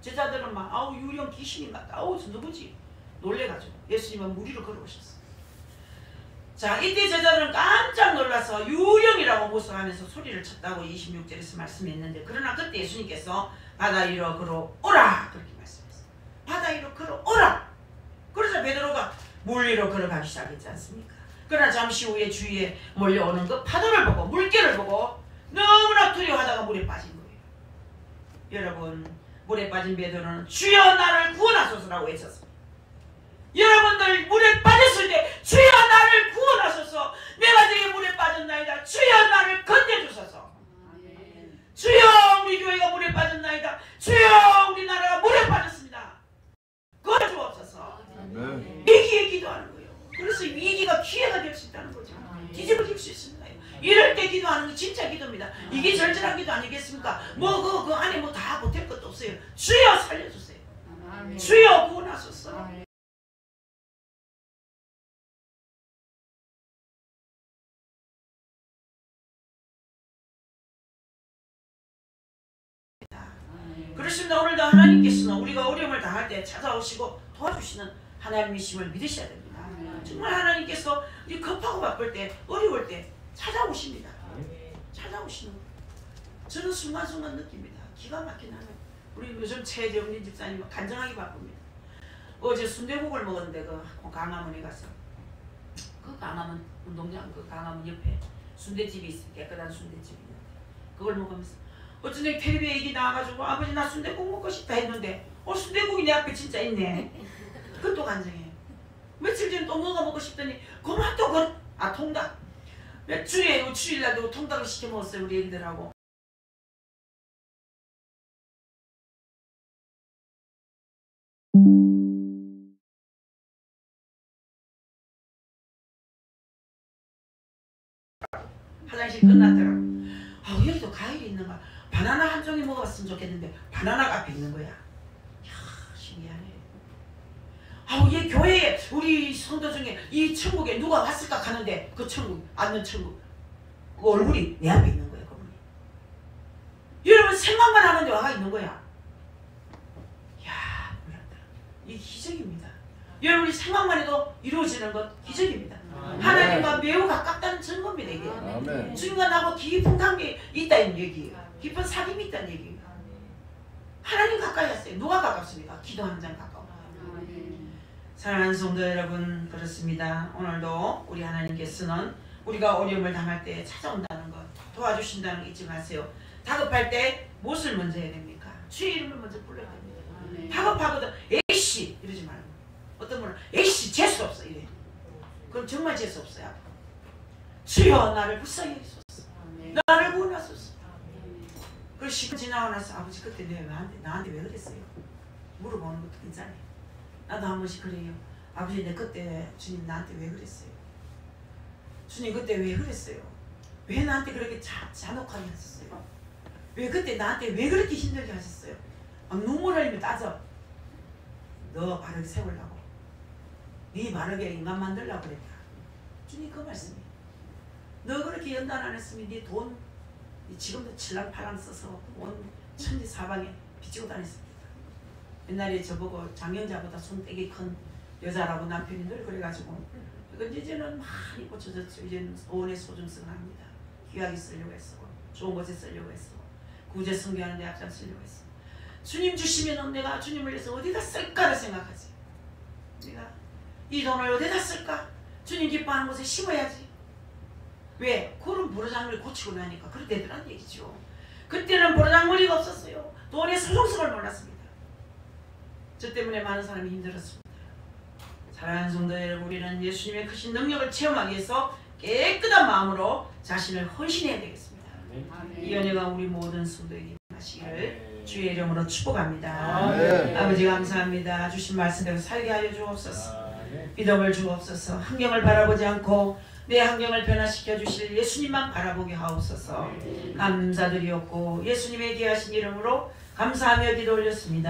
제자들은 막 아우 유령 귀신인 것 같다. 아우 저 누구지? 놀래가지고 예수님은 물 위로 걸어오셨어요. 자 이때 제자들은 깜짝 놀라서 유령이라고 모습하면서 소리를 쳤다고 26절에서 말씀했는데 그러나 그때 예수님께서 바다 위로 걸어오라 그렇게 말씀했어요. 바다 위로 걸어오라. 그래서 베드로가 물 위로 걸어가기 시작했지 않습니까? 그러나 잠시 후에 주위에 몰려오는 그 파도를 보고 물결을 보고 너무나 두려워하다가 물에 빠진 거예요. 여러분 물에 빠진 베드로는 주여 나를 구원하소서라고 외쳤습니다. 여러분들 물에 빠졌을 때 주여 나를 구원하소서. 내가 저기 물에 빠졌나이다. 주여 나를 건져주소서. 주여 우리 교회가 물에 빠졌나이다. 주여 우리나라가 물에 빠졌습니다. 구원주옵소서. 위기에 기도하는 거예요. 그래서 위기가 기회가 될 수 있다는 거죠. 뒤집어질 수 있습니다. 이럴 때 기도하는 게 진짜 기도입니다. 이게 절절한 기도 아니겠습니까? 뭐 그 안에 뭐 다 보탤 것도 없어요. 주여 살려주세요. 주여 구원하소서. 그렇습니다. 오늘도 하나님께서는 우리가 어려움을 당할 때 찾아오시고 도와주시는 하나님이심을 믿으셔야 됩니다. 정말 하나님께서 급하고 바쁠 때 어려울 때 찾아오십니다. 찾아오시는 거예요. 저는 순간순간 느낍니다. 기가 막힌 하나님. 우리 요즘 최정린 집사님 간절하게 바쁩니다. 어제 순대국을 먹었는데 그 강화문에 가서 그 강화문 운동장 그 강화문 옆에 순대집이 있어요. 깨끗한 순대집이 있는데 그걸 먹으면서 어쩐지 텔레비에 얘기 나와가지고 아버지 나 순대국 먹고 싶다 했는데 순대국이 내 앞에 진짜 있네. 그것도 간증해. 며칠 전에 또 뭐가 먹고 싶더니 그만 또 통닭. 주일날도 통닭을 시켜 먹었어요 우리 애기들하고. 화장실 끝났더라고. 여기도 과일이 있는가? 바나나 한 종이 먹었으면 좋겠는데 바나나가 앞에 있는 거야. 이야 신기하네. 아우 얘 교회에 우리 성도 중에 이 천국에 누가 왔을까 하는데 그 천국 앉는 천국 그 얼굴이 내 앞에 있는 거예요. 그분이. 여러분 생각만 하는데 와가 있는 거야. 야 몰랐다. 이게 기적입니다. 여러분이 생각만 해도 이루어지는 것 기적입니다. 하나님과 매우 가깝다는 증거입니다. 이게. 아멘. 주님과 나하고 깊은 관계 있다는 얘기예요. 깊은 사귐이 있다는 얘기예요. 하나님 가까이 왔어요. 누가 가깝습니까? 기도 한 장 가까워. 사랑하는 성도 여러분, 그렇습니다. 오늘도 우리 하나님께서는 우리가 어려움을 당할 때 찾아온다는 것, 도와주신다는 거 잊지 마세요. 다급할 때 무엇을 먼저 해야 됩니까? 주의 이름을 먼저 불러야 됩니다. 다급하거든 에이씨 이러지 말고, 어떤 분은 에이씨 재수 없어 이래. 그럼 정말 재수 없어요. 주여 나를 불쌍히 해주소서. 나를 구원하소서. 그리고 시간 지나고 나서 아버지 그때 나한테 왜 그랬어요? 물어보는 것도 괜찮아요. 나도 한 번씩 그래요. 아버지 내 그때 주님 나한테 왜 그랬어요? 주님 그때 왜 그랬어요? 왜 나한테 그렇게 잔혹하게 하셨어요? 왜 그때 나한테 왜 그렇게 힘들게 하셨어요? 막 눈물 흘리며 따져. 너 바르게 세우려고. 네 바르게 인간 만들려고 그랬다. 주님 그 말씀이에요. 너 그렇게 연단 안 했으면 네 돈 지금도 칠랑팔랑 써서 온 천지사방에 비치고 다녔습니다. 옛날에 저보고 장영자보다 손떼기 큰 여자라고 남편이 늘 그래가지고 이제는 많이 고쳐졌죠. 이제는 소원의 소중성을 합니다. 귀하게 쓰려고 했어. 좋은 곳에 쓰려고 했어. 구제 성교하는 데 앞장 쓰려고 했어. 주님 주시면 내가 주님을 위해서 어디다 쓸까를 생각하지. 내가 이 돈을 어디다 쓸까? 주님 기뻐하는 곳에 심어야지. 왜? 그런 보르장물이 고치고 나니까 그렇게 되더란 얘기죠. 그때는 보르장물이가 없었어요. 돈의 소중성을 몰랐습니다. 저 때문에 많은 사람이 힘들었습니다. 사랑하는 성도 여러분, 우리는 예수님의 크신 능력을 체험하기 위해서 깨끗한 마음으로 자신을 헌신해야 되겠습니다. 이 은혜가 우리 모든 성도에게 하시기를 주의 이름으로 축복합니다. 아버지 감사합니다. 주신 말씀대로 살게 하여 주옵소서. 믿음을 주옵소서. 환경을 바라보지 않고 내 환경을 변화시켜 주실 예수님만 바라보게 하옵소서. 감사드리옵고 예수님의 귀하신 이름으로 감사하며 기도 올렸습니다.